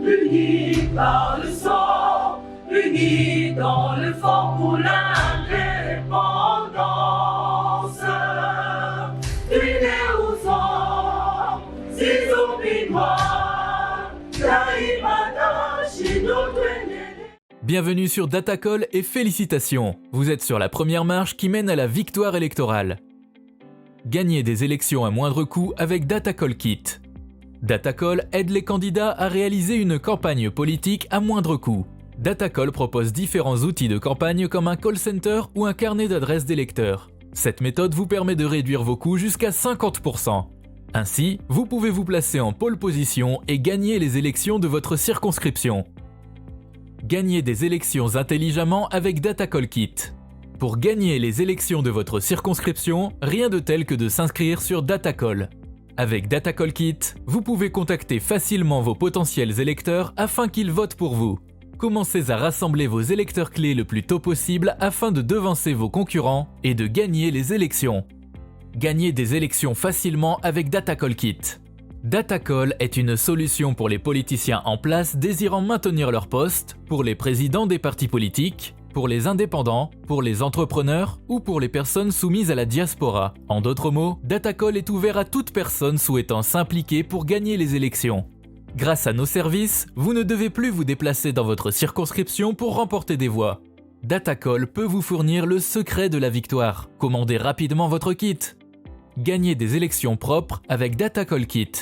unis par le sang, unis dans le fort pour l'indépendance. Unis aux hommes, si oubliez-moi, Taïmana, Chinotrene. Bienvenue sur Datacall et félicitations, vous êtes sur la première marche qui mène à la victoire électorale. Gagnez des élections à moindre coût avec Datacall Kit. Datacall aide les candidats à réaliser une campagne politique à moindre coût. Datacall propose différents outils de campagne comme un call center ou un carnet d'adresses d'électeurs. Cette méthode vous permet de réduire vos coûts jusqu'à 50%. Ainsi, vous pouvez vous placer en pole position et gagner les élections de votre circonscription. Gagnez des élections intelligemment avec Datacall Kit. Pour gagner les élections de votre circonscription, rien de tel que de s'inscrire sur Datacall. Avec Datacall Kit, vous pouvez contacter facilement vos potentiels électeurs afin qu'ils votent pour vous. Commencez à rassembler vos électeurs clés le plus tôt possible afin de devancer vos concurrents et de gagner les élections. Gagnez des élections facilement avec Datacall Kit. Datacall est une solution pour les politiciens en place désirant maintenir leur poste, pour les présidents des partis politiques, pour les indépendants, pour les entrepreneurs ou pour les personnes soumises à la diaspora. En d'autres mots, Datacall est ouvert à toute personne souhaitant s'impliquer pour gagner les élections. Grâce à nos services, vous ne devez plus vous déplacer dans votre circonscription pour remporter des voix. Datacall peut vous fournir le secret de la victoire. Commandez rapidement votre kit. Gagnez des élections propres avec Datacall Kit.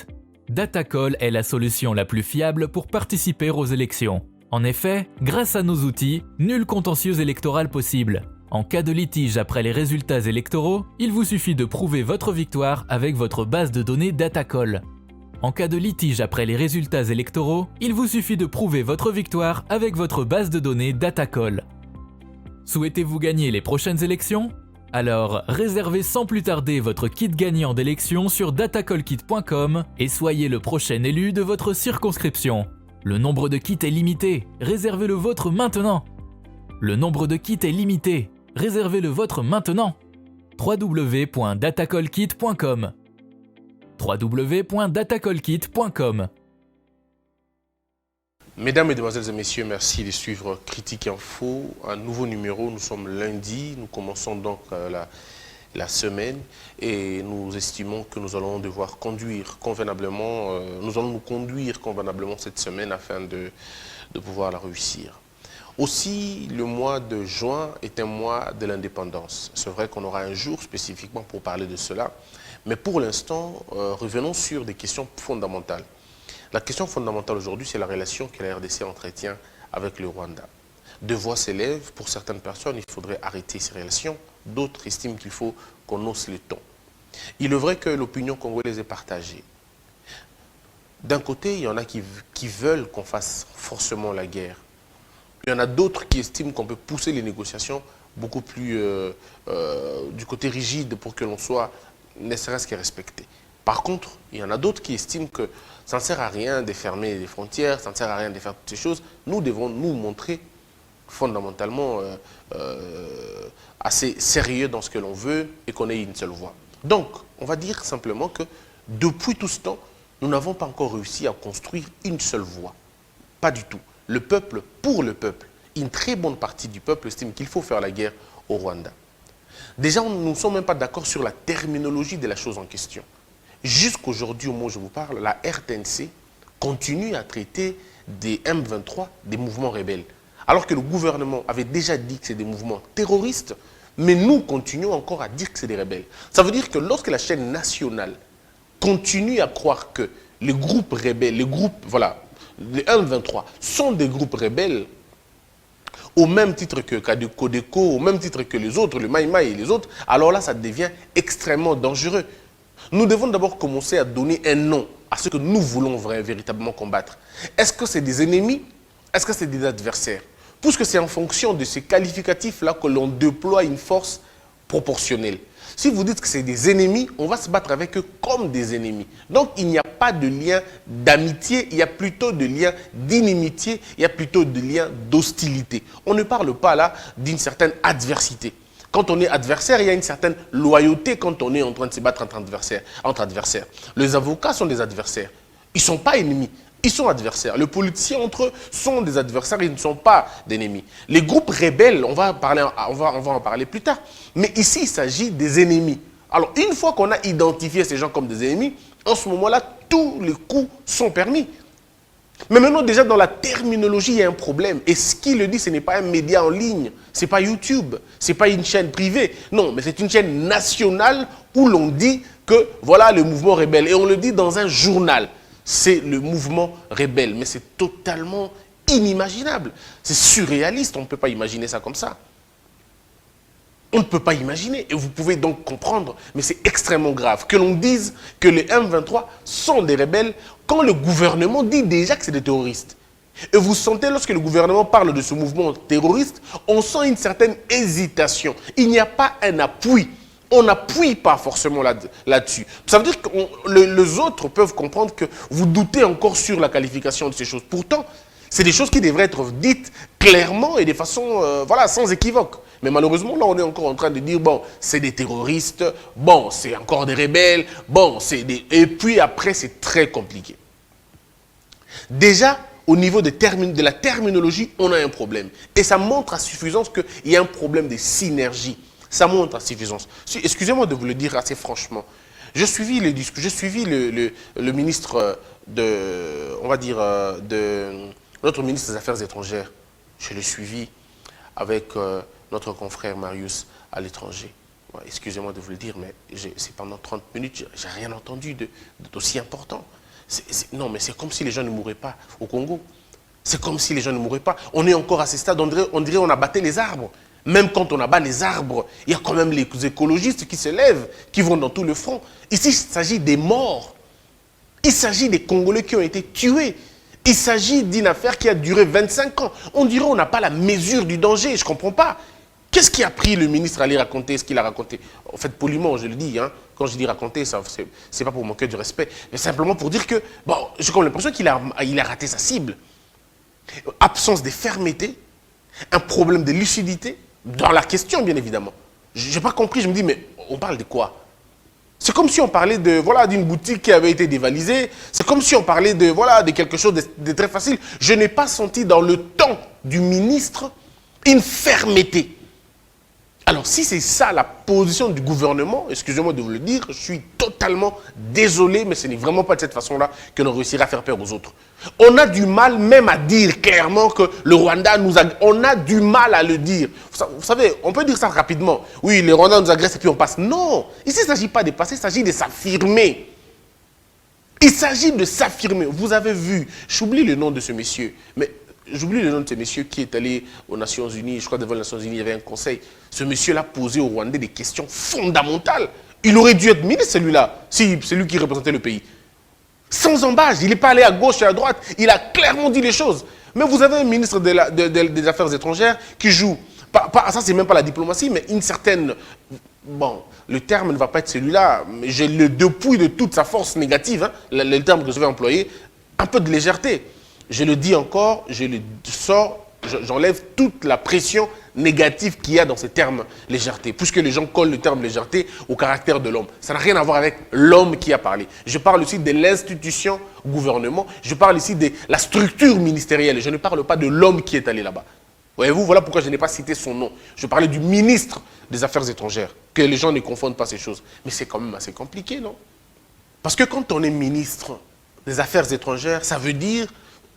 Datacall est la solution la plus fiable pour participer aux élections. En effet, grâce à nos outils, nul contentieux électoral possible. En cas de litige après les résultats électoraux, il vous suffit de prouver votre victoire avec votre base de données Datacall. En cas de litige après les résultats électoraux, il vous suffit de prouver votre victoire avec votre base de données Datacall. Souhaitez-vous gagner les prochaines élections ? Alors, réservez sans plus tarder votre kit gagnant d'élection sur datacallkit.com et soyez le prochain élu de votre circonscription. Le nombre de kits est limité, réservez le vôtre maintenant. Le nombre de kits est limité, réservez le vôtre maintenant. www.datacallkit.com www.datacallkit.com. Mesdames, Mesdemoiselles et Messieurs, merci de suivre Critique Info. Un nouveau numéro, nous sommes lundi, nous commençons donc la semaine et nous estimons que nous allons devoir conduire convenablement, nous allons nous conduire convenablement cette semaine afin de pouvoir la réussir. Aussi, le mois de juin est un mois de l'indépendance. C'est vrai qu'on aura un jour spécifiquement pour parler de cela, mais pour l'instant, revenons sur des questions fondamentales. La question fondamentale aujourd'hui, c'est la relation que la RDC entretient avec le Rwanda. Deux voix s'élèvent. Pour certaines personnes, il faudrait arrêter ces relations. D'autres estiment qu'il faut qu'on hausse le ton. Il est vrai que l'opinion congolaise est partagée. D'un côté, il y en a qui veulent qu'on fasse forcément la guerre. Il y en a d'autres qui estiment qu'on peut pousser les négociations beaucoup plus du côté rigide pour que l'on soit ne serait-ce que respecté. Par contre, il y en a d'autres qui estiment que ça ne sert à rien de fermer les frontières, ça ne sert à rien de faire toutes ces choses. Nous devons nous montrer fondamentalement assez sérieux dans ce que l'on veut et qu'on ait une seule voix. Donc, on va dire simplement que depuis tout ce temps, nous n'avons pas encore réussi à construire une seule voix. Pas du tout. Le peuple, pour le peuple, une très bonne partie du peuple estime qu'il faut faire la guerre au Rwanda. Déjà, nous ne sommes même pas d'accord sur la terminologie de la chose en question. Jusqu'aujourd'hui, au moment où je vous parle, la RTNC continue à traiter des M23 des mouvements rebelles. Alors que le gouvernement avait déjà dit que c'est des mouvements terroristes, mais nous continuons encore à dire que c'est des rebelles. Ça veut dire que lorsque la chaîne nationale continue à croire que les groupes rebelles, les M23 sont des groupes rebelles, au même titre que Codeco, au même titre que les autres, le Maï Maï et les autres, alors là, ça devient extrêmement dangereux. Nous devons d'abord commencer à donner un nom à ce que nous voulons véritablement combattre. Est-ce que c'est des ennemis? Est-ce que c'est des adversaires? Puisque c'est en fonction de ces qualificatifs-là que l'on déploie une force proportionnelle. Si vous dites que c'est des ennemis, on va se battre avec eux comme des ennemis. Donc il n'y a pas de lien d'amitié, il y a plutôt de lien d'inimitié, il y a plutôt de lien d'hostilité. On ne parle pas là d'une certaine adversité. Quand on est adversaire, il y a une certaine loyauté quand on est en train de se battre entre adversaires. Les avocats sont des adversaires. Ils ne sont pas ennemis. Ils sont adversaires. Les politiciens entre eux sont des adversaires, ils ne sont pas d'ennemis. Les groupes rebelles, on va en parler plus tard. Mais ici, il s'agit des ennemis. Alors, une fois qu'on a identifié ces gens comme des ennemis, en ce moment-là, tous les coups sont permis. Mais maintenant, déjà, dans la terminologie, il y a un problème. Et ce qui le dit, ce n'est pas un média en ligne, ce n'est pas YouTube, ce n'est pas une chaîne privée. Non, mais c'est une chaîne nationale où l'on dit que, voilà, le mouvement rebelle. Et on le dit dans un journal. C'est le mouvement rebelle. Mais c'est totalement inimaginable. C'est surréaliste, on ne peut pas imaginer ça comme ça. On ne peut pas imaginer. Et vous pouvez donc comprendre, mais c'est extrêmement grave, que l'on dise que les M23 sont des rebelles quand le gouvernement dit déjà que c'est des terroristes. Et vous sentez, lorsque le gouvernement parle de ce mouvement terroriste, on sent une certaine hésitation. Il n'y a pas un appui. On n'appuie pas forcément là-dessus. Ça veut dire que les autres peuvent comprendre que vous doutez encore sur la qualification de ces choses. Pourtant, c'est des choses qui devraient être dites clairement et de façon, voilà, sans équivoque. Mais malheureusement, là, on est encore en train de dire, bon, c'est des terroristes, bon, c'est encore des rebelles, bon, c'est des... Et puis après, c'est très compliqué. Déjà, au niveau de la terminologie, on a un problème. Et ça montre à suffisance qu'il y a un problème de synergie. Ça montre à suffisance. Excusez-moi de vous le dire assez franchement. J'ai suivi les discours, j'ai suivi le ministre de, on va dire, notre ministre des Affaires étrangères. Je l'ai suivi avec notre confrère Marius à l'étranger. Ouais, excusez-moi de vous le dire, mais c'est pendant 30 minutes, j'ai rien entendu d'aussi important. Non, mais c'est comme si les gens ne mourraient pas au Congo. C'est comme si les gens ne mourraient pas. On est encore à ce stade, on dirait on abattait les arbres. Même quand on abat les arbres, il y a quand même les écologistes qui se lèvent, qui vont dans tout le front. Ici, il s'agit des morts. Il s'agit des Congolais qui ont été tués. Il s'agit d'une affaire qui a duré 25 ans. On dirait qu'on n'a pas la mesure du danger. Je ne comprends pas. Qu'est-ce qui a pris le ministre à aller raconter ce qu'il a raconté? En fait, poliment, je le dis. Hein, quand je dis raconter, ce n'est pas pour manquer du respect. Mais simplement pour dire que, bon, j'ai comme l'impression qu'il a raté sa cible. Absence de fermeté, un problème de lucidité, dans la question, bien évidemment. Je n'ai pas compris, je me dis, mais on parle de quoi? C'est comme si on parlait de, voilà, d'une boutique qui avait été dévalisée. C'est comme si on parlait de, voilà, de quelque chose de très facile. Je n'ai pas senti dans le temps du ministre une fermeté. Alors, si c'est ça la position du gouvernement, excusez-moi de vous le dire, je suis totalement désolé, mais ce n'est vraiment pas de cette façon-là que l'on réussira à faire peur aux autres. On a du mal même à dire clairement que le Rwanda nous agresse. On a du mal à le dire. Vous savez, on peut dire ça rapidement. Oui, le Rwanda nous agresse et puis on passe. Non, ici, il ne s'agit pas de passer, il s'agit de s'affirmer. Il s'agit de s'affirmer. Vous avez vu, j'oublie le nom de ce monsieur, mais... J'oublie le nom de ce monsieur qui est allé aux Nations Unies, je crois devant les Nations Unies, il y avait un conseil. Ce monsieur-là posait aux Rwandais des questions fondamentales. Il aurait dû être ministre, celui-là, si c'est lui qui représentait le pays. Sans embâche, il n'est pas allé à gauche et à droite, il a clairement dit les choses. Mais vous avez un ministre des Affaires étrangères qui joue, ça c'est même pas la diplomatie, mais une certaine... Bon, le terme ne va pas être celui-là, mais je le dépouille de toute sa force négative, hein, le terme que je vais employer, un peu de légèreté. Je le dis encore, je le sors, j'enlève toute la pression négative qu'il y a dans ces termes légèreté, puisque les gens collent le terme légèreté au caractère de l'homme. Ça n'a rien à voir avec l'homme qui a parlé. Je parle aussi de l'institution gouvernement, je parle ici de la structure ministérielle, je ne parle pas de l'homme qui est allé là-bas. Voyez-vous, voilà pourquoi je n'ai pas cité son nom. Je parlais du ministre des Affaires étrangères, que les gens ne confondent pas ces choses. Mais c'est quand même assez compliqué, non? Parce que quand on est ministre des Affaires étrangères, ça veut dire...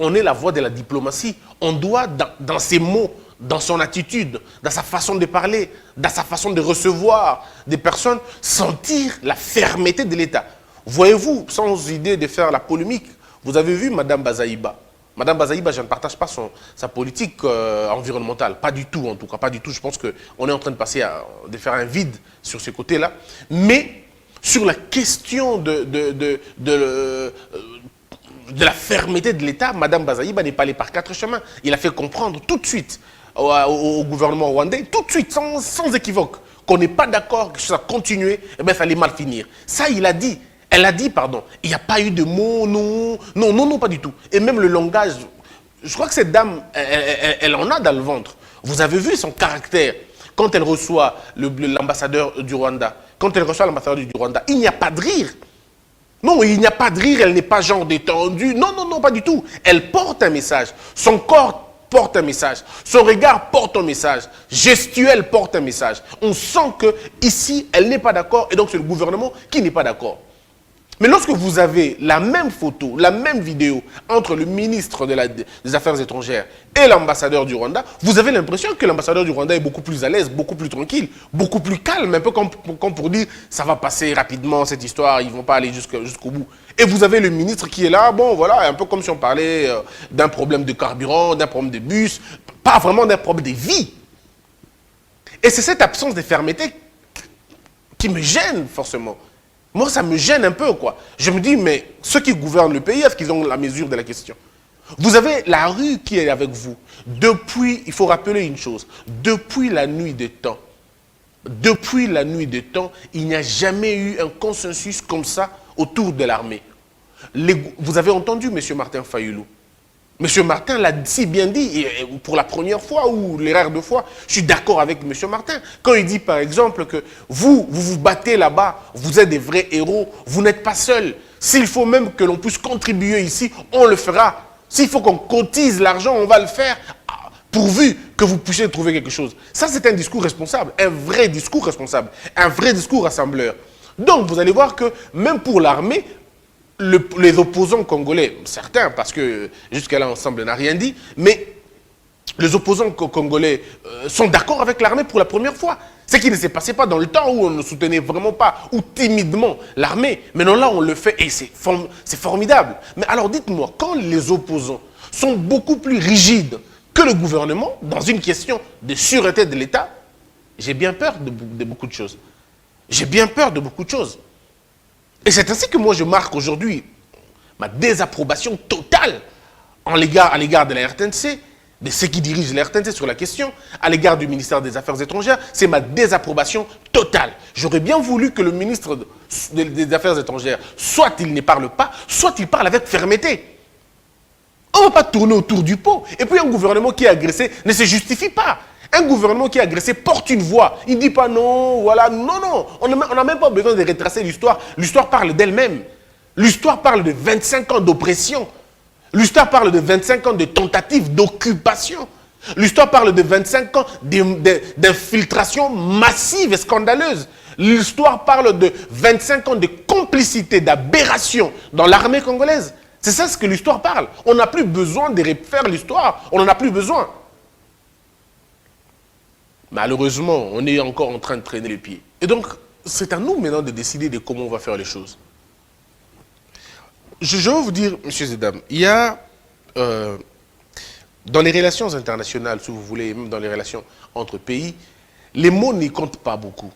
On est la voix de la diplomatie. On doit, dans ses mots, dans son attitude, dans sa façon de parler, dans sa façon de recevoir des personnes, sentir la fermeté de l'État. Voyez-vous, sans idée de faire la polémique, vous avez vu Mme Bazaïba. Mme Bazaïba, je ne partage pas sa politique environnementale. Pas du tout, en tout cas. Pas du tout. Je pense qu'on est en train de faire un vide sur ce côté-là. Mais sur la question de la fermeté de l'État, Mme Bazaïba n'est pas allée par 4 chemins. Il a fait comprendre tout de suite au gouvernement rwandais, tout de suite, sans équivoque, qu'on n'est pas d'accord, que ça continuait, eh bien, ça allait mal finir. Ça, il a dit. Elle a dit, pardon. Il n'y a pas eu de mots, non, pas du tout. Et même le langage, je crois que cette dame, elle en a dans le ventre. Vous avez vu son caractère. Quand elle reçoit l'ambassadeur du Rwanda, il n'y a pas de rire. Non, il n'y a pas de rire, elle n'est pas genre détendue. Non, non, non, pas du tout. Elle porte un message. Son corps porte un message. Son regard porte un message. Gestuel porte un message. On sent que ici, elle n'est pas d'accord et donc c'est le gouvernement qui n'est pas d'accord. Mais lorsque vous avez la même photo, la même vidéo entre le ministre des Affaires étrangères et l'ambassadeur du Rwanda, vous avez l'impression que l'ambassadeur du Rwanda est beaucoup plus à l'aise, beaucoup plus tranquille, beaucoup plus calme, un peu comme pour dire ça va passer rapidement cette histoire, ils ne vont pas aller jusqu'au bout. Et vous avez le ministre qui est là, bon voilà, un peu comme si on parlait d'un problème de carburant, d'un problème de bus, pas vraiment d'un problème de vie. Et c'est cette absence de fermeté qui me gêne forcément. Moi, ça me gêne un peu, quoi. Je me dis, mais ceux qui gouvernent le pays, est-ce qu'ils ont la mesure de la question? Vous avez la rue qui est avec vous. Depuis, il faut rappeler une chose, depuis la nuit des temps, il n'y a jamais eu un consensus comme ça autour de l'armée. Vous avez entendu M. Martin Fayulu. M. Martin l'a si bien dit, et pour la première fois ou les rares deux fois, je suis d'accord avec M. Martin. Quand il dit par exemple que vous vous battez là-bas, vous êtes des vrais héros, vous n'êtes pas seuls. S'il faut même que l'on puisse contribuer ici, on le fera. S'il faut qu'on cotise l'argent, on va le faire, pourvu que vous puissiez trouver quelque chose. Ça, c'est un discours responsable, un vrai discours responsable, un vrai discours rassembleur. Donc, vous allez voir que même pour l'armée, les opposants congolais, certains, parce que jusqu'à là, ensemble n'a rien dit, mais les opposants congolais sont d'accord avec l'armée pour la première fois. Ce qui ne s'est passé pas dans le temps où on ne soutenait vraiment pas, ou timidement, l'armée. Maintenant là, on le fait et c'est formidable. Mais alors dites-moi, quand les opposants sont beaucoup plus rigides que le gouvernement, dans une question de sûreté de l'État, j'ai bien peur de beaucoup de choses. J'ai bien peur de beaucoup de choses. Et c'est ainsi que moi je marque aujourd'hui ma désapprobation totale à l'égard de la RTNC, de ceux qui dirigent la RTNC sur la question, à l'égard du ministère des Affaires étrangères, c'est ma désapprobation totale. J'aurais bien voulu que le ministre des Affaires étrangères, soit il ne parle pas, soit il parle avec fermeté. On ne va pas tourner autour du pot. Et puis un gouvernement qui est agressé ne se justifie pas. Un gouvernement qui est agressé porte une voix. Il ne dit pas non, voilà, non, non. On n'a même pas besoin de retracer l'histoire. L'histoire parle d'elle-même. L'histoire parle de 25 ans d'oppression. L'histoire parle de 25 ans de tentatives d'occupation. L'histoire parle de 25 ans d'infiltration massive et scandaleuse. L'histoire parle de 25 ans de complicité, d'aberration dans l'armée congolaise. C'est ça ce que l'histoire parle. On n'a plus besoin de refaire l'histoire. On n'en a plus besoin. Malheureusement, on est encore en train de traîner les pieds. Et donc, c'est à nous maintenant de décider de comment on va faire les choses. Je vais vous dire, messieurs et dames, il y a dans les relations internationales, si vous voulez, même dans les relations entre pays, les mots ne comptent pas beaucoup.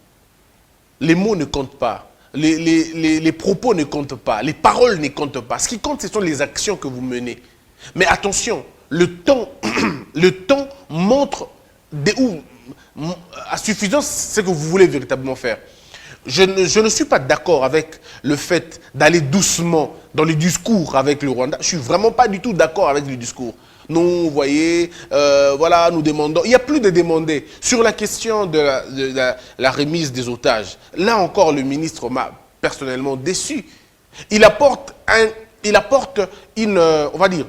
Les mots ne comptent pas. Les propos ne comptent pas. Les paroles ne comptent pas. Ce qui compte, ce sont les actions que vous menez. Mais attention, le temps montre à suffisance ce que vous voulez véritablement faire. Je ne suis pas d'accord avec le fait d'aller doucement dans le discours avec le Rwanda. Je ne suis vraiment pas du tout d'accord avec le discours. Nous, vous voyez, voilà, nous demandons. Il n'y a plus de demander. Sur la question de la remise des otages, là encore, le ministre m'a personnellement déçu. Il apporte on va dire,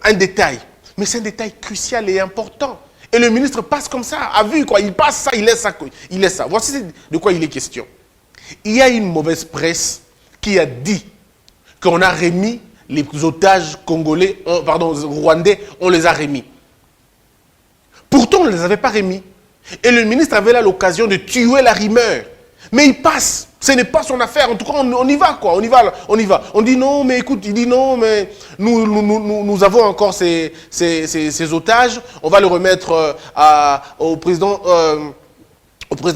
un détail. Mais c'est un détail crucial et important. Et le ministre passe comme ça, a vu quoi, il passe ça, il laisse ça, il laisse ça. Voici de quoi il est question. Il y a une mauvaise presse qui a dit qu'on a remis les otages congolais, rwandais, on les a remis. Pourtant, on ne les avait pas remis. Et le ministre avait là l'occasion de tuer la rumeur. Mais il passe. Ce n'est pas son affaire. En tout cas, on y va, quoi. On y va. On dit non, mais écoute, il dit non, mais nous avons encore ces otages. On va le remettre au président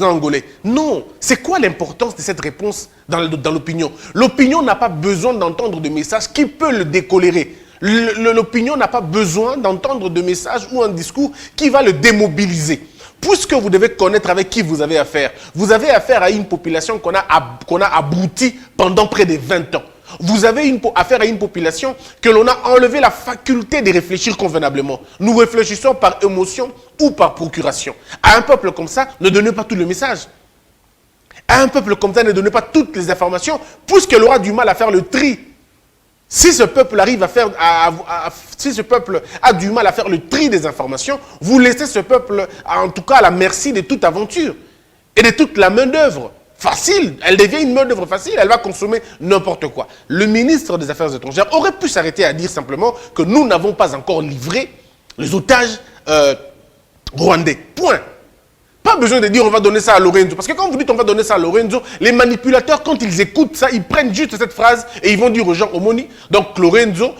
angolais. Non. C'est quoi l'importance de cette réponse dans l'opinion? L'opinion n'a pas besoin d'entendre de messages qui peut le décolérer. L'opinion n'a pas besoin d'entendre de messages ou un discours qui va le démobiliser. Puisque vous devez connaître avec qui vous avez affaire. Vous avez affaire à une population qu'on a abrutie pendant près de 20 ans. Vous avez affaire à une population que l'on a enlevé la faculté de réfléchir convenablement. Nous réfléchissons par émotion ou par procuration. À un peuple comme ça, ne donnez pas tout le message. à un peuple comme ça, ne donnez pas toutes les informations, puisqu'il aura du mal à faire le tri. Si ce peuple arrive à faire, si ce peuple a du mal à faire le tri des informations, vous laissez ce peuple, en tout cas, à la merci de toute aventure et de toute la main-d'œuvre facile. Elle devient une main-d'œuvre facile, elle va consommer n'importe quoi. Le ministre des Affaires étrangères aurait pu s'arrêter à dire simplement que nous n'avons pas encore livré les otages rwandais. Point. Pas besoin de dire on va donner ça à Lorenzo. Parce que quand vous dites on va donner ça à Lorenzo, les manipulateurs, quand ils écoutent ça, ils prennent juste cette phrase et ils vont dire aux gens Omoni, donc Lorenzo,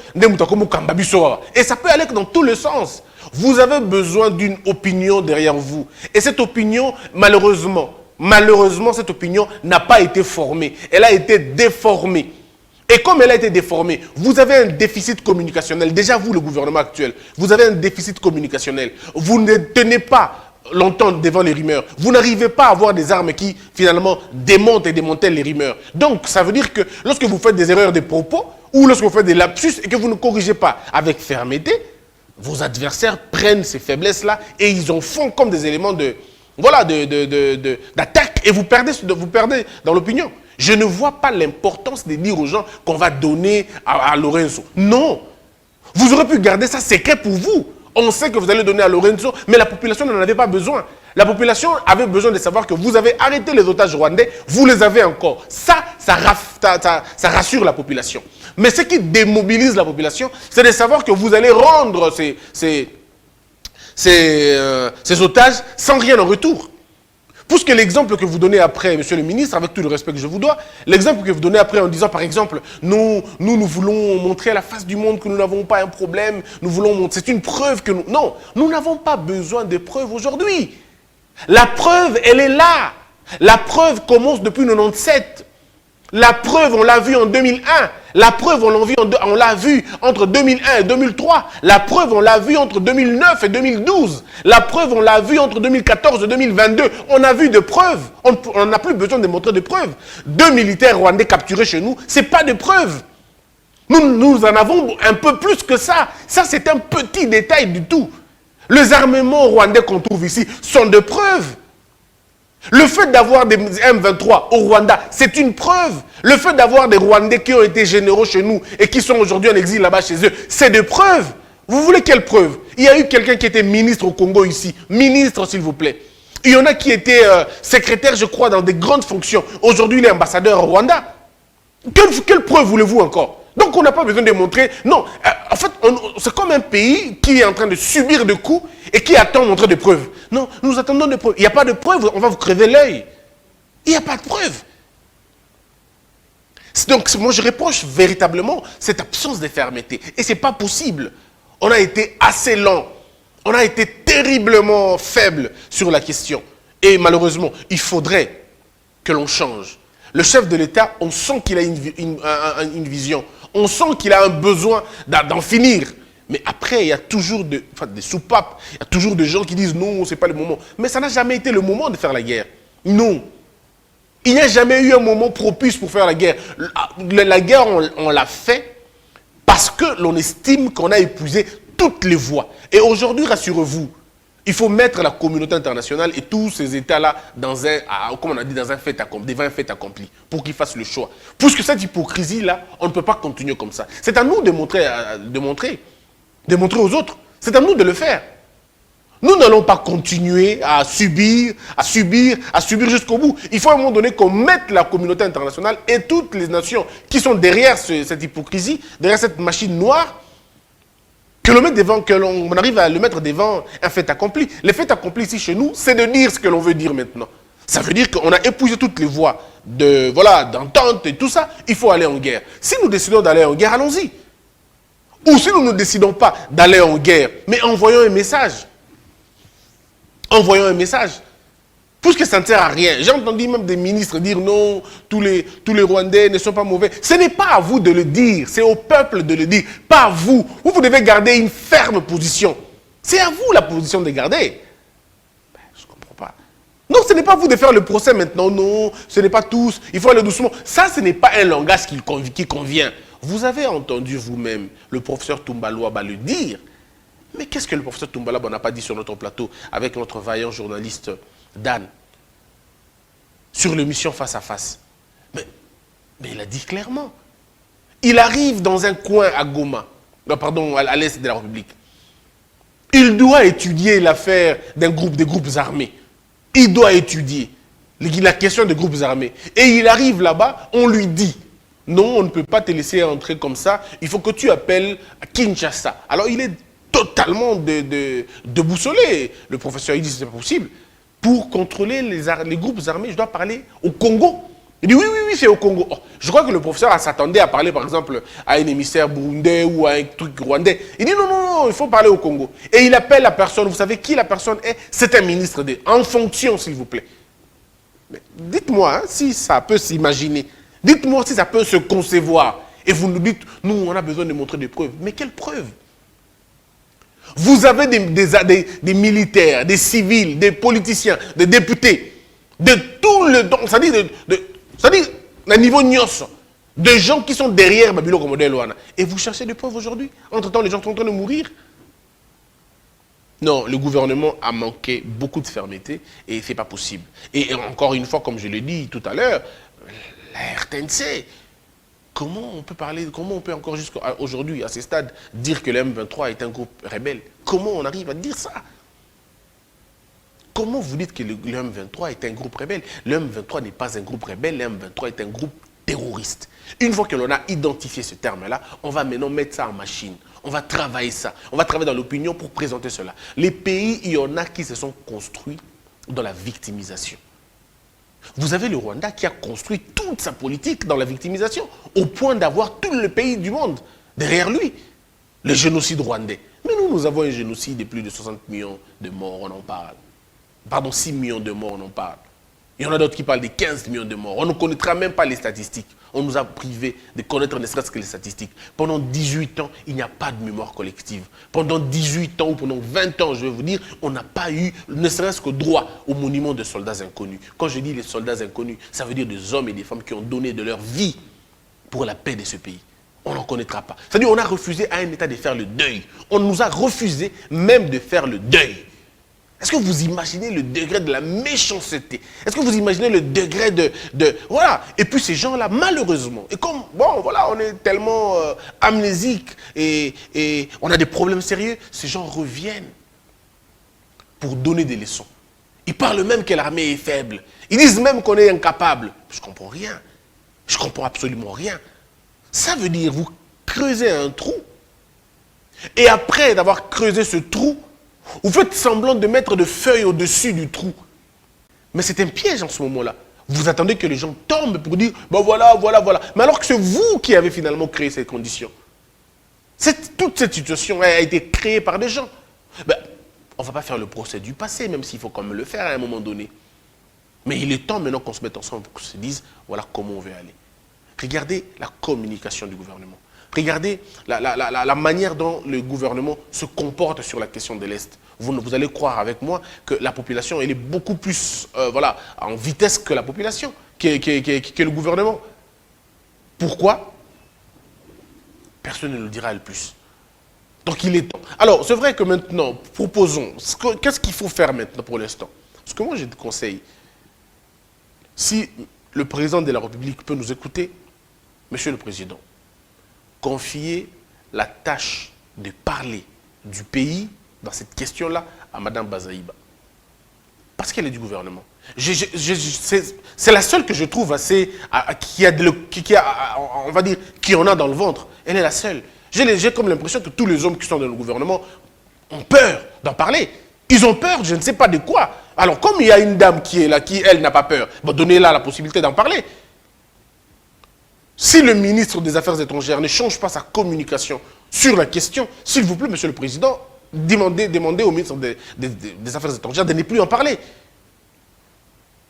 et ça peut aller dans tous les sens. Vous avez besoin d'une opinion derrière vous. Et cette opinion, malheureusement, cette opinion n'a pas été formée. Elle a été déformée. Et comme elle a été déformée, vous avez un déficit communicationnel. Déjà, vous, le gouvernement actuel, vous avez un déficit communicationnel. Vous ne tenez pas longtemps devant les rumeurs. Vous n'arrivez pas à avoir des armes qui, finalement, démontent et démantèlent les rumeurs. Donc, ça veut dire que lorsque vous faites des erreurs de propos, ou lorsque vous faites des lapsus et que vous ne corrigez pas avec fermeté, vos adversaires prennent ces faiblesses-là et ils en font comme des éléments de, voilà, d'attaque et vous perdez dans l'opinion. Je ne vois pas l'importance de dire aux gens qu'on va donner à Lorenzo. Non. Vous aurez pu garder ça secret pour vous. On sait que vous allez donner à Lorenzo, mais la population n'en avait pas besoin. La population avait besoin de savoir que vous avez arrêté les otages rwandais, vous les avez encore. Ça rassure la population. Mais ce qui démobilise la population, c'est de savoir que vous allez rendre ces otages sans rien en retour. Puisque l'exemple que vous donnez après, monsieur le ministre, avec tout le respect que je vous dois, l'exemple que vous donnez après en disant, par exemple, nous voulons montrer à la face du monde que nous n'avons pas un problème, nous voulons montrer, c'est une preuve que nous... Non, nous n'avons pas besoin de preuves aujourd'hui. La preuve, elle est là. La preuve commence depuis 1997. La preuve, on l'a vu en 2001. La preuve, on l'a vu entre 2001 et 2003. La preuve, on l'a vu entre 2009 et 2012. La preuve, on l'a vu entre 2014 et 2022. On a vu de preuves. On n'a plus besoin de montrer de preuves. 2 militaires rwandais capturés chez nous, ce n'est pas de preuves. Nous en avons un peu plus que ça. Ça, c'est un petit détail du tout. Les armements rwandais qu'on trouve ici sont de preuves. Le fait d'avoir des M23 au Rwanda, c'est une preuve. Le fait d'avoir des Rwandais qui ont été généraux chez nous et qui sont aujourd'hui en exil là-bas chez eux, c'est des preuves. Vous voulez quelle preuve? Il y a eu quelqu'un qui était ministre au Congo ici. Ministre, s'il vous plaît. Il y en a qui étaient secrétaires, je crois, dans des grandes fonctions. Aujourd'hui, il est ambassadeur au Rwanda. Quelle preuve voulez-vous encore? Donc, on n'a pas besoin de montrer. Non, en fait, c'est comme un pays qui est en train de subir des coups et qui attend de montrer des preuves. Non, nous attendons des preuves. Il n'y a pas de preuves, on va vous crever l'œil. Il n'y a pas de preuves. Donc, moi, je reproche véritablement cette absence de fermeté. Et ce n'est pas possible. On a été assez lent. On a été terriblement faible sur la question. Et malheureusement, il faudrait que l'on change. Le chef de l'État, on sent qu'il a une vision. On sent qu'il a un besoin d'en finir. Mais après, il y a toujours des soupapes. Il y a toujours des gens qui disent non, ce n'est pas le moment. Mais ça n'a jamais été le moment de faire la guerre. Non. Il n'y a jamais eu un moment propice pour faire la guerre. La guerre, on l'a fait parce que l'on estime qu'on a épuisé toutes les voies. Et aujourd'hui, rassurez-vous, il faut mettre la communauté internationale et tous ces États-là dans comme on a dit, dans un fait accompli, devant un fait accompli, pour qu'ils fassent le choix. Puisque cette hypocrisie-là, on ne peut pas continuer comme ça. C'est à nous de montrer aux autres. C'est à nous de le faire. Nous n'allons pas continuer à subir jusqu'au bout. Il faut à un moment donné qu'on mette la communauté internationale et toutes les nations qui sont derrière cette hypocrisie, derrière cette machine noire, qu'on arrive à le mettre devant un fait accompli. Le fait accompli ici chez nous, c'est de dire ce que l'on veut dire maintenant. Ça veut dire qu'on a épousé toutes les voies d'entente et tout ça. Il faut aller en guerre. Si nous décidons d'aller en guerre, allons-y. Ou si nous ne décidons pas d'aller en guerre, mais envoyons un message. Envoyons un message. Puisque ça ne sert à rien. J'ai entendu même des ministres dire non, tous les Rwandais ne sont pas mauvais. Ce n'est pas à vous de le dire, c'est au peuple de le dire, pas à vous. Vous devez garder une ferme position. C'est à vous la position de garder. Je ne comprends pas. Non, ce n'est pas à vous de faire le procès maintenant. Non, ce n'est pas tous. Il faut aller doucement. Ça, ce n'est pas un langage qui convient. Vous avez entendu vous-même le professeur Toumbaloaba le dire. Mais qu'est-ce que le professeur Toumbaloaba n'a pas dit sur notre plateau avec notre vaillant journaliste Dan? sur l'émission Face à Face. Mais il a dit clairement. Il arrive dans un coin à Goma, non, pardon, à l'est de la République. Il doit étudier l'affaire des groupes armés. Il doit étudier la question des groupes armés. Et il arrive là-bas, on lui dit, non, on ne peut pas te laisser entrer comme ça, il faut que tu appelles Kinshasa. Alors il est totalement déboussolé. Le professeur, il dit, c'est pas possible. Pour contrôler les groupes armés, je dois parler au Congo. Il dit, oui, c'est au Congo. Oh, je crois que le professeur s'attendait à parler, par exemple, à un émissaire burundais ou à un truc rwandais. Il dit, non, il faut parler au Congo. Et il appelle la personne. Vous savez qui la personne est? C'est un ministre en fonction, s'il vous plaît. Dites-moi si ça peut s'imaginer. Dites-moi si ça peut se concevoir. Et vous nous dites, nous, on a besoin de montrer des preuves. Mais quelles preuves? Vous avez des militaires, des civils, des politiciens, des députés, de tout le... C'est-à-dire, à niveau nyos, des gens qui sont derrière Babilo Komodel Wana. Et vous cherchez des preuves aujourd'hui? Entre-temps, les gens sont en train de mourir. Non, le gouvernement a manqué beaucoup de fermeté et c'est pas possible. Et encore une fois, comme je l'ai dit tout à l'heure, la RTNC, comment on peut parler, comment on peut encore jusqu'à aujourd'hui, à ce stade, dire que le M23 est un groupe rebelle? Comment on arrive à dire ça? Comment vous dites que le M23 est un groupe rebelle? Le M23 n'est pas un groupe rebelle, le M23 est un groupe terroriste. Une fois que l'on a identifié ce terme-là, on va maintenant mettre ça en machine. On va travailler ça. On va travailler dans l'opinion pour présenter cela. Les pays, il y en a qui se sont construits dans la victimisation. Vous avez le Rwanda qui a construit toute sa politique dans la victimisation, au point d'avoir tout le pays du monde derrière lui. Le génocide rwandais. Mais nous avons un génocide de plus de 60 millions de morts, on en parle. Pardon, 6 millions de morts, on en parle. Il y en a d'autres qui parlent de 15 millions de morts. On ne connaîtra même pas les statistiques. On nous a privés de connaître ne serait-ce que les statistiques. Pendant 18 ans, il n'y a pas de mémoire collective. Pendant 18 ans ou pendant 20 ans, je vais vous dire, on n'a pas eu ne serait-ce que droit au monument de soldats inconnus. Quand je dis les soldats inconnus, ça veut dire des hommes et des femmes qui ont donné de leur vie pour la paix de ce pays. On n'en connaîtra pas. C'est-à-dire qu'on a refusé à un État de faire le deuil. On nous a refusé même de faire le deuil. Est-ce que vous imaginez le degré de la méchanceté? Est-ce que vous imaginez le degré de... Voilà. Et puis ces gens-là, malheureusement, et comme, bon, voilà, on est tellement amnésiques et on a des problèmes sérieux, ces gens reviennent pour donner des leçons. Ils parlent même que l'armée est faible. Ils disent même qu'on est incapable. Je ne comprends rien. Je ne comprends absolument rien. Ça veut dire, vous creusez un trou, et après d'avoir creusé ce trou, vous faites semblant de mettre des feuilles au-dessus du trou. Mais c'est un piège en ce moment-là. Vous attendez que les gens tombent pour dire, ben voilà. Mais alors que c'est vous qui avez finalement créé ces conditions. Toute cette situation a été créée par des gens. Ben, on ne va pas faire le procès du passé, même s'il faut quand même le faire à un moment donné. Mais il est temps maintenant qu'on se mette ensemble pour qu'on se dise, voilà comment on veut aller. Regardez la communication du gouvernement. Regardez la manière dont le gouvernement se comporte sur la question de l'Est. Vous allez croire avec moi que la population elle est beaucoup plus voilà, en vitesse que la population, que le gouvernement. Pourquoi? Personne ne le dira le plus. Donc il est temps. Alors c'est vrai que maintenant, proposons, qu'est-ce qu'il faut faire maintenant pour l'instant? Parce que moi je te conseille, si le président de la République peut nous écouter, Monsieur le Président, confier la tâche de parler du pays dans cette question-là à Mme Bazaïba. Parce qu'elle est du gouvernement. C'est la seule que je trouve assez, on va dire, qui en a dans le ventre. Elle est la seule. J'ai comme l'impression que tous les hommes qui sont dans le gouvernement ont peur d'en parler. Ils ont peur, je ne sais pas de quoi. Alors comme il y a une dame qui est là, qui elle n'a pas peur, bon, donnez-la la possibilité d'en parler. Si le ministre des Affaires étrangères ne change pas sa communication sur la question, s'il vous plaît, Monsieur le Président, demandez au ministre des Affaires étrangères de ne plus en parler.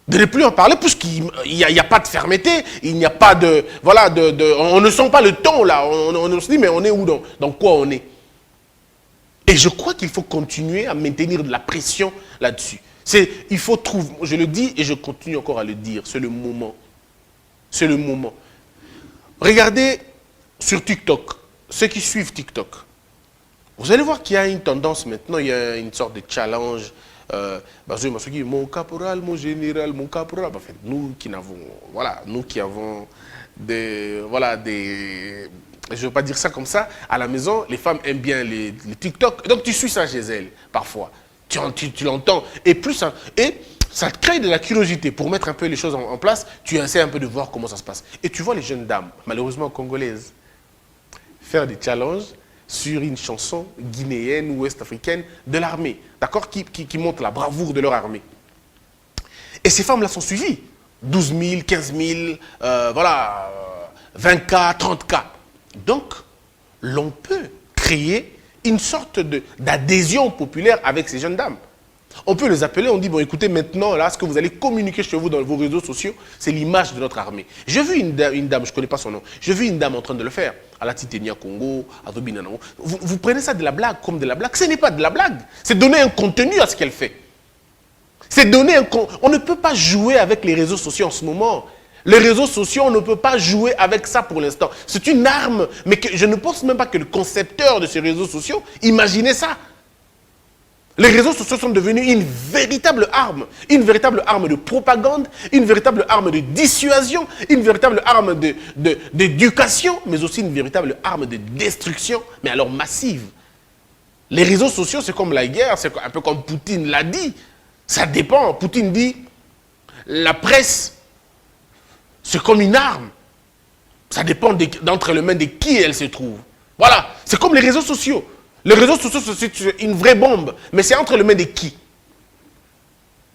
De ne plus en parler, puisqu'il n'y a pas de fermeté, il n'y a pas de... Voilà, on ne sent pas le ton là, on se dit, mais on est où, dans quoi on est? Et je crois qu'il faut continuer à maintenir de la pression là-dessus. Il faut trouver, je le dis et je continue encore à le dire, c'est le moment. C'est le moment. Regardez sur TikTok, ceux qui suivent TikTok. Vous allez voir qu'il y a une tendance maintenant, il y a une sorte de challenge mon caporal, mon général, mon caporal. En fait, nous qui n'avons, voilà, nous qui avons des, voilà, des, je ne veux pas dire ça comme ça, à la maison, les femmes aiment bien les TikTok. Donc tu suis ça chez elles, parfois. Tu l'entends. Et plus, hein, et ça te crée de la curiosité pour mettre un peu les choses en place. Tu essaies un peu de voir comment ça se passe. Et tu vois les jeunes dames, malheureusement congolaises, faire des challenges sur une chanson guinéenne ou ouest-africaine de l'armée, d'accord, qui montre la bravoure de leur armée. Et ces femmes-là sont suivies. 12 000, 15 000, voilà, 20K, 30K. Donc, l'on peut créer une sorte d'adhésion populaire avec ces jeunes dames. On peut les appeler, on dit, bon écoutez, maintenant, là, ce que vous allez communiquer chez vous dans vos réseaux sociaux, c'est l'image de notre armée. J'ai vu une dame, je ne connais pas son nom, j'ai vu une dame en train de le faire, à la Titania Congo, à Tobinanamo. Vous prenez ça de la blague comme de la blague. Ce n'est pas de la blague, c'est donner un contenu à ce qu'elle fait. C'est donner un contenu. On ne peut pas jouer avec les réseaux sociaux en ce moment. Les réseaux sociaux, on ne peut pas jouer avec ça pour l'instant. C'est une arme, mais je ne pense même pas que le concepteur de ces réseaux sociaux imaginait ça. Les réseaux sociaux sont devenus une véritable arme de propagande, une véritable arme de dissuasion, une véritable arme d'éducation, mais aussi une véritable arme de destruction, mais alors massive. Les réseaux sociaux, c'est comme la guerre, c'est un peu comme Poutine l'a dit. Ça dépend. Poutine dit, la presse, c'est comme une arme. Ça dépend d'entre les mains de qui elle se trouve. Voilà, c'est comme les réseaux sociaux. Les réseaux sociaux, c'est une vraie bombe, mais c'est entre les mains de qui?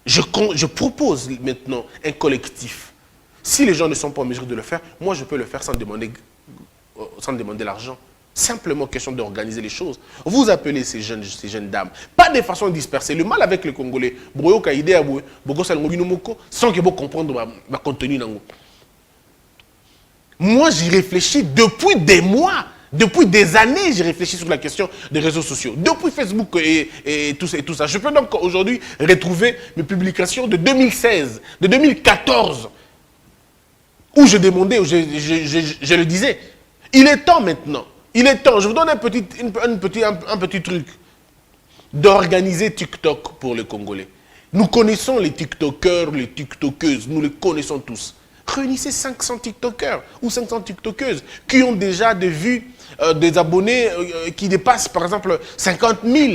Je propose maintenant un collectif. Si les gens ne sont pas en mesure de le faire, moi je peux le faire sans demander l'argent. Simplement question d'organiser les choses. Vous appelez ces jeunes dames, pas de façon dispersée. Le mal avec les Congolais, sans que vous compreniez ma contenu. Moi j'y réfléchis depuis des mois. Depuis des années, j'ai réfléchi sur la question des réseaux sociaux. Depuis Facebook et tout ça. Je peux donc aujourd'hui retrouver mes publications de 2016, de 2014, où je demandais, où je le disais. Il est temps maintenant. Il est temps. Je vous donne un petit truc d'organiser TikTok pour les Congolais. Nous connaissons les TikTokers, les TikTokeuses. Nous les connaissons tous. Réunissez 500 TikTokers ou 500 TikTokeuses qui ont déjà des vues, des abonnés qui dépassent par exemple 50 000,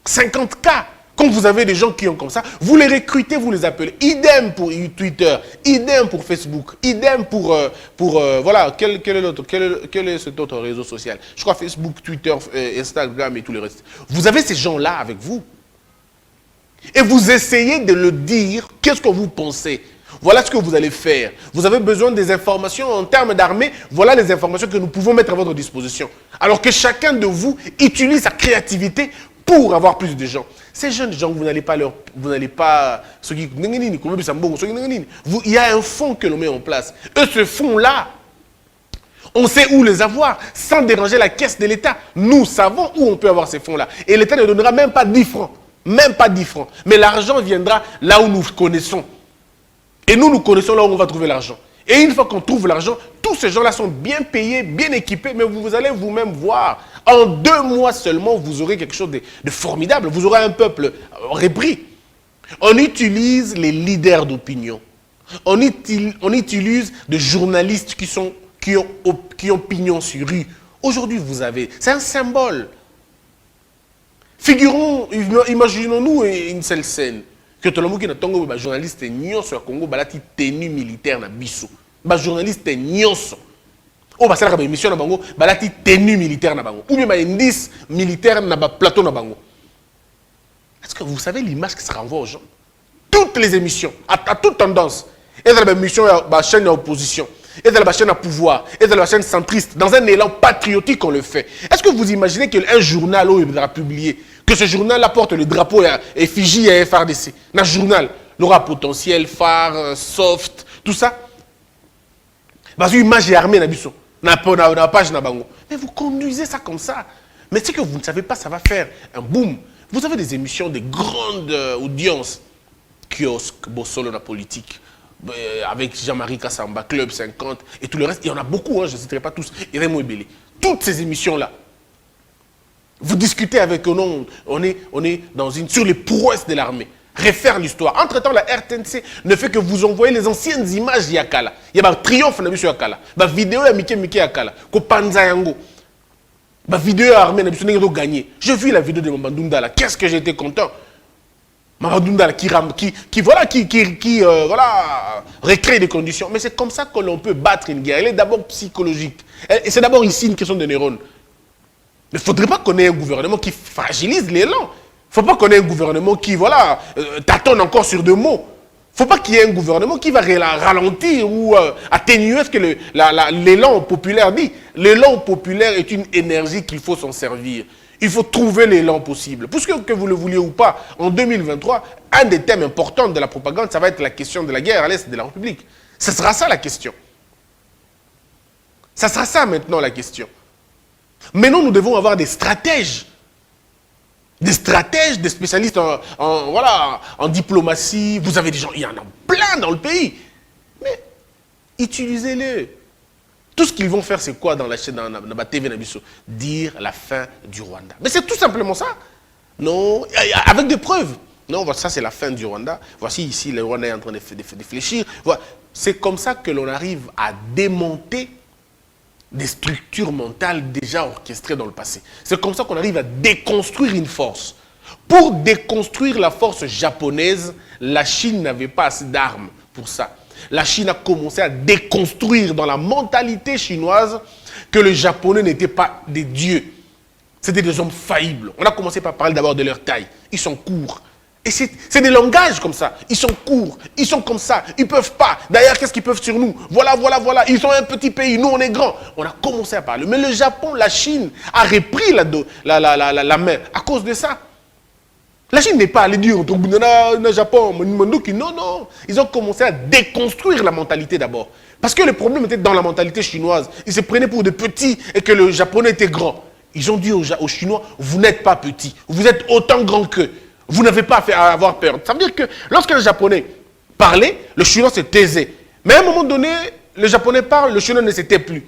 50K. Quand vous avez des gens qui ont comme ça, vous les recrutez, vous les appelez. Idem pour Twitter, idem pour Facebook, idem pour voilà, quel est cet autre réseau social? Je crois Facebook, Twitter, Instagram et tout le reste. Vous avez ces gens-là avec vous. Et vous essayez de le dire, qu'est-ce que vous pensez? Voilà ce que vous allez faire. Vous avez besoin des informations en termes d'armée. Voilà les informations que nous pouvons mettre à votre disposition. Alors que chacun de vous utilise sa créativité pour avoir plus de gens. Ces jeunes gens, vous n'allez pas leur... Vous n'allez pas... Il y a un fonds que l'on met en place. Et ce fonds-là, on sait où les avoir sans déranger la caisse de l'État. Nous savons où on peut avoir ces fonds-là. Et l'État ne donnera même pas 10 francs. Même pas 10 francs. Mais l'argent viendra là où nous connaissons. Et nous connaissons là où on va trouver l'argent. Et une fois qu'on trouve l'argent, tous ces gens-là sont bien payés, bien équipés, mais vous allez vous-même voir. En 2 mois seulement, vous aurez quelque chose de formidable. Vous aurez un peuple repris. On utilise les leaders d'opinion. On utilise des journalistes qui ont pignon sur rue. Aujourd'hui, vous avez... C'est un symbole. Imaginons-nous une seule scène. Que tout le monde qui est journaliste nyonso au Congo balati tenue militaire na biso. Ba journaliste nyonso. O ba sala ka émission na bango balati tenue militaire na bango. Ou bien ba indice militaire na ba plateau na bango. Est-ce que vous savez l'image qui se renvoie aux gens? Toutes les émissions, à toute tendance. Et dans la émission, la chaîne d'opposition. Et dans la chaîne à pouvoir. Et dans la chaîne centriste. Dans un élan patriotique, on le fait. Est-ce que vous imaginez qu'un journal où il va publier, que ce journal porte le drapeau effigie et FRDC? Dans ce journal, l'aura potentiel, phare, soft, tout ça. Parce que l'image est armée, dans la page. Mais vous conduisez ça comme ça. Mais ce que vous ne savez pas, ça va faire un boom. Vous avez des émissions de grandes audiences. Kiosque, Bossolo, la politique. Avec Jean-Marie Kassamba, Club 50 et tout le reste. Il y en a beaucoup, hein, je ne citerai pas tous. Et Raymond Ebele. Toutes ces émissions-là. Vous discutez avec eux, non, on est sur les prouesses de l'armée. Refaire l'histoire. Entre-temps, la RTNC ne fait que vous envoyer les anciennes images d'Yakala. Il y a un triomphe de Yakala. La vidéo de Mike Yakala. Kopanza Yango. La vidéo armée de gagné. J'ai vu la vidéo de Mamandundala. Qu'est-ce que j'étais content. Mamandundala qui recrée des conditions. Mais c'est comme ça que l'on peut battre une guerre. Elle est d'abord psychologique. Et c'est d'abord ici une question de neurones. Il ne faudrait pas qu'on ait un gouvernement qui fragilise l'élan. Il ne faut pas qu'on ait un gouvernement qui, tâtonne encore sur deux mots. Il ne faut pas qu'il y ait un gouvernement qui va ralentir ou atténuer ce que l'élan populaire dit. L'élan populaire est une énergie qu'il faut s'en servir. Il faut trouver l'élan possible. Puisque que vous le vouliez ou pas, en 2023, un des thèmes importants de la propagande, ça va être la question de la guerre à l'est de la République. Ce sera ça la question. Ça sera ça maintenant la question. Maintenant, nous devons avoir des stratèges. Des stratèges, des spécialistes en diplomatie. Vous avez des gens, il y en a plein dans le pays. Mais utilisez-les. Tout ce qu'ils vont faire, c'est quoi dans la chaîne, dans la TV Nabiso? Dire la fin du Rwanda. Mais c'est tout simplement ça. Non, avec des preuves. Non, ça c'est la fin du Rwanda. Voici ici, le Rwanda est en train de réfléchir. C'est comme ça que l'on arrive à démonter des structures mentales déjà orchestrées dans le passé. C'est comme ça qu'on arrive à déconstruire une force. Pour déconstruire la force japonaise, la Chine n'avait pas assez d'armes pour ça. La Chine a commencé à déconstruire dans la mentalité chinoise que les Japonais n'étaient pas des dieux. C'était des hommes faillibles. On a commencé par parler d'abord de leur taille. Ils sont courts. Et c'est des langages comme ça. Ils sont courts, ils sont comme ça, ils ne peuvent pas. D'ailleurs, qu'est-ce qu'ils peuvent sur nous? Voilà. Ils sont un petit pays, nous on est grands. On a commencé à parler. Mais le Japon, la Chine a repris la main à cause de ça. La Chine n'est pas allée dire au Japon, non. Ils ont commencé à déconstruire la mentalité d'abord. Parce que le problème était dans la mentalité chinoise. Ils se prenaient pour des petits et que le Japonais était grand. Ils ont dit aux Chinois, vous n'êtes pas petits, vous êtes autant grands qu'eux. Vous n'avez pas à avoir peur. Ça veut dire que lorsque les Japonais parlaient, le Chinois se taisait. Mais à un moment donné, le Japonais parle, le Chinois ne se tait plus.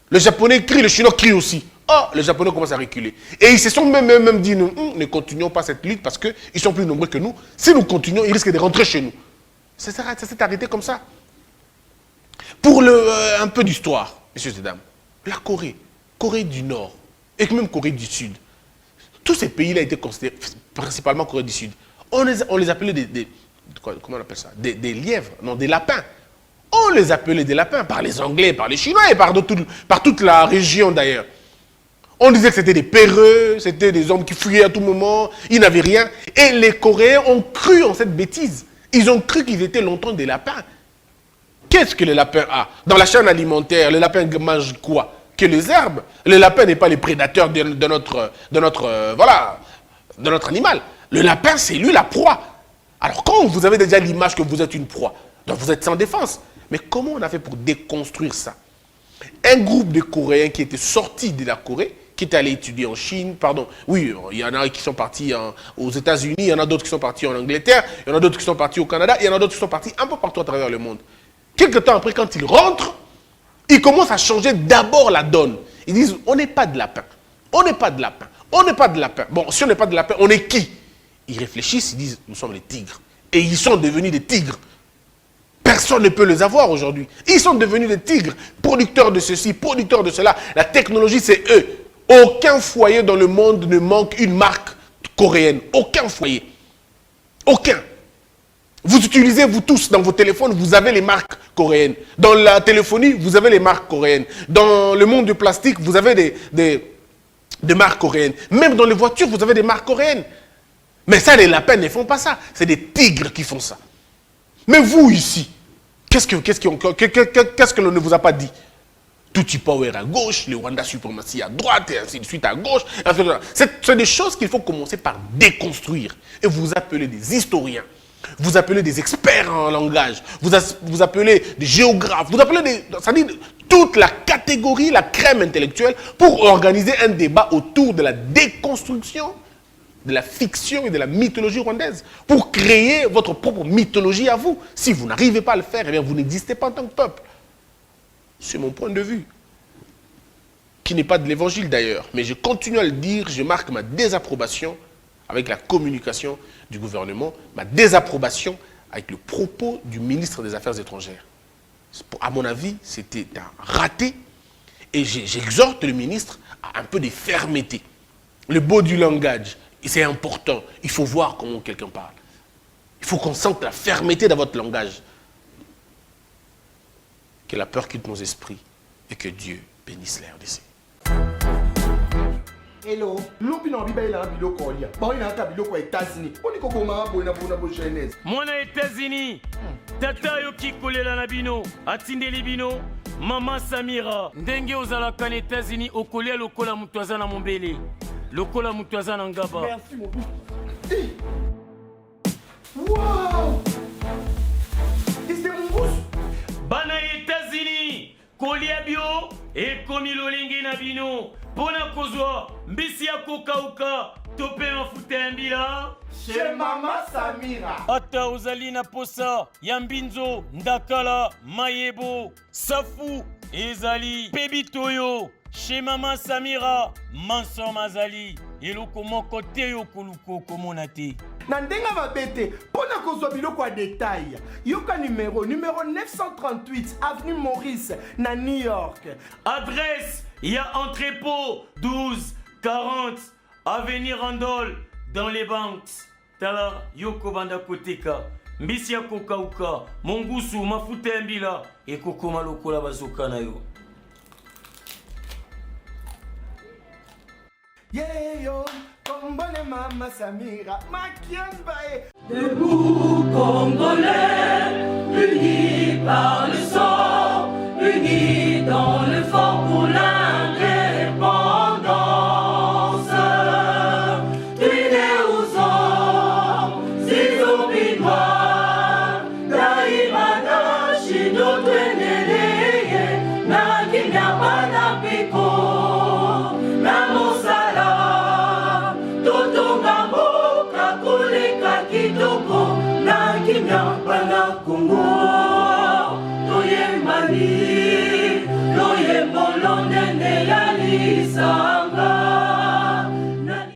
Le Japonais crie, le Chinois crie aussi. Oh, les Japonais commencent à reculer. Et ils se sont même dit, nous ne continuons pas cette lutte parce qu'ils sont plus nombreux que nous. Si nous continuons, ils risquent de rentrer chez nous. Ça s'est arrêté comme ça. Pour un peu d'histoire, messieurs et dames, la Corée du Nord et même Corée du Sud, tous ces pays-là étaient considérés, principalement Corée du Sud, on les appelait comment on appelle ça? Des lièvres, non, des lapins. On les appelait des lapins par les Anglais, par les Chinois et par toute la région d'ailleurs. On disait que c'était des peureux, c'était des hommes qui fuyaient à tout moment, ils n'avaient rien. Et les Coréens ont cru en cette bêtise. Ils ont cru qu'ils étaient longtemps des lapins. Qu'est-ce que le lapin a? Dans la chaîne alimentaire, le lapin mange quoi? Que les herbes. Le lapin n'est pas les prédateurs de notre animal. Le lapin, c'est lui la proie. Alors quand vous avez déjà l'image que vous êtes une proie, donc vous êtes sans défense. Mais comment on a fait pour déconstruire ça? Un groupe de Coréens qui était sorti de la Corée, qui est allé étudier en Chine, il y en a qui sont partis aux États-Unis, il y en a d'autres qui sont partis en Angleterre, il y en a d'autres qui sont partis au Canada, il y en a d'autres qui sont partis un peu partout à travers le monde. Quelque temps après, quand ils rentrent, ils commencent à changer d'abord la donne. Ils disent, on n'est pas de lapin, on n'est pas de lapin, on n'est pas de lapin. Bon, si on n'est pas de lapin, on est qui? Ils réfléchissent, ils disent, nous sommes les tigres. Et ils sont devenus des tigres. Personne ne peut les avoir aujourd'hui. Ils sont devenus des tigres, producteurs de ceci, producteurs de cela. La technologie, c'est eux. Aucun foyer dans le monde ne manque une marque coréenne. Aucun foyer. Aucun. Vous utilisez, vous tous, dans vos téléphones, vous avez les marques coréennes. Dans la téléphonie, vous avez les marques coréennes. Dans le monde du plastique, vous avez des marques coréennes. Même dans les voitures, vous avez des marques coréennes. Mais ça, les lapins ne font pas ça. C'est des tigres qui font ça. Mais vous, ici, qu'est-ce que l'on ne vous a pas dit? Tutsi Power à gauche, le Rwanda suprématie à droite, et ainsi de suite à gauche. C'est des choses qu'il faut commencer par déconstruire. Et vous appelez des historiens, vous appelez des experts en langage, vous appelez des géographes, vous appelez toute la catégorie, la crème intellectuelle, pour organiser un débat autour de la déconstruction de la fiction et de la mythologie rwandaise, pour créer votre propre mythologie à vous. Si vous n'arrivez pas à le faire, eh bien vous n'existez pas en tant que peuple. C'est mon point de vue. qui n'est pas de l'évangile d'ailleurs, mais je continue à le dire, je marque ma désapprobation avec la communication du gouvernement, ma désapprobation avec le propos du ministre des Affaires étrangères. À mon avis, c'était un raté et j'exhorte le ministre à un peu de fermeté. Le beau du langage, c'est important, il faut voir comment quelqu'un parle. Il faut qu'on sente la fermeté dans votre langage. Que la peur quitte nos esprits et que Dieu bénisse l'air d'ici. Hello. Lobi na biba ila biloko olia. Ba ina aka biloko ya États-Unis. Oni ko koma bona jeunesse. Mwana États-Unis. Tata yo kikolela na bino. Atindeli bino. Mama Samira. Ndenge ozalaka na États-Unis okolia lokola mutu aza na mombele. Lokola mutu aza na ngaba. Merci mon fils. Wow. C'est mon goût. Bana États-Unis. Kolia bio ekomi lolingi na bino. Pona kozwa mbisi ya kokauka tope mafuta ya mbila Chez Mama Samira. ata ozali na posa ya mbinzo ndakala mayebo safu ezali pe bitoyo chez Mama Samira manso mazali eloko moko te yo koluka okomona te Na ndenga mabete, pona kozwa biloko ya détail. Yoka numéro 938 avenue Maurice na New York. adresse il y a entrepôt 12 40 avenue Randol dans les banques tala yoko banda koteka mbisi ya kokauka mongusu mafuta ya mbila ekokoma lokola bazoka na yo. Yeah yo, kombone Mama Samira, makiambae. Debout Congolais, unis par le sang, unis dans le fort pour l'indépendance. Unis aux hommes, si obinois, Daimana, Shido, Tweneleye, Nakinyamana, Piko, Namosala, Totongambo, Kakuleka, Kito.